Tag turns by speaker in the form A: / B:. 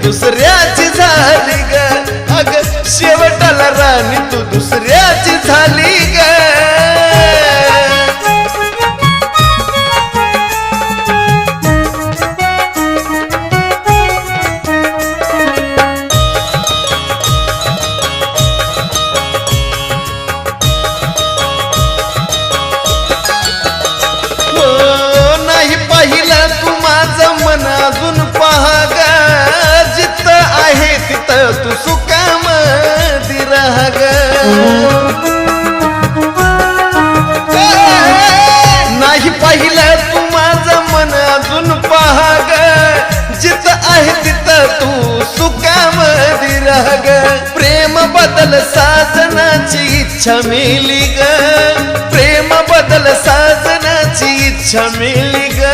A: दुसऱ्याची झाली ग अग शेवटाला राणी तू दुसऱ्याची झाली ग नाही पाहिलं तू माझं मन अजून पहा ग जिथं आहे तिथं तू सुखामधी राह ग नाही पाहिलं तू माझं मन अजून पहा ग जिथं आहे तिथं तू सुखामधी राह ग प्रेम बदल साजनाची इच्छा मिली ग प्रेम बदल साजनाची इच्छा मिली ग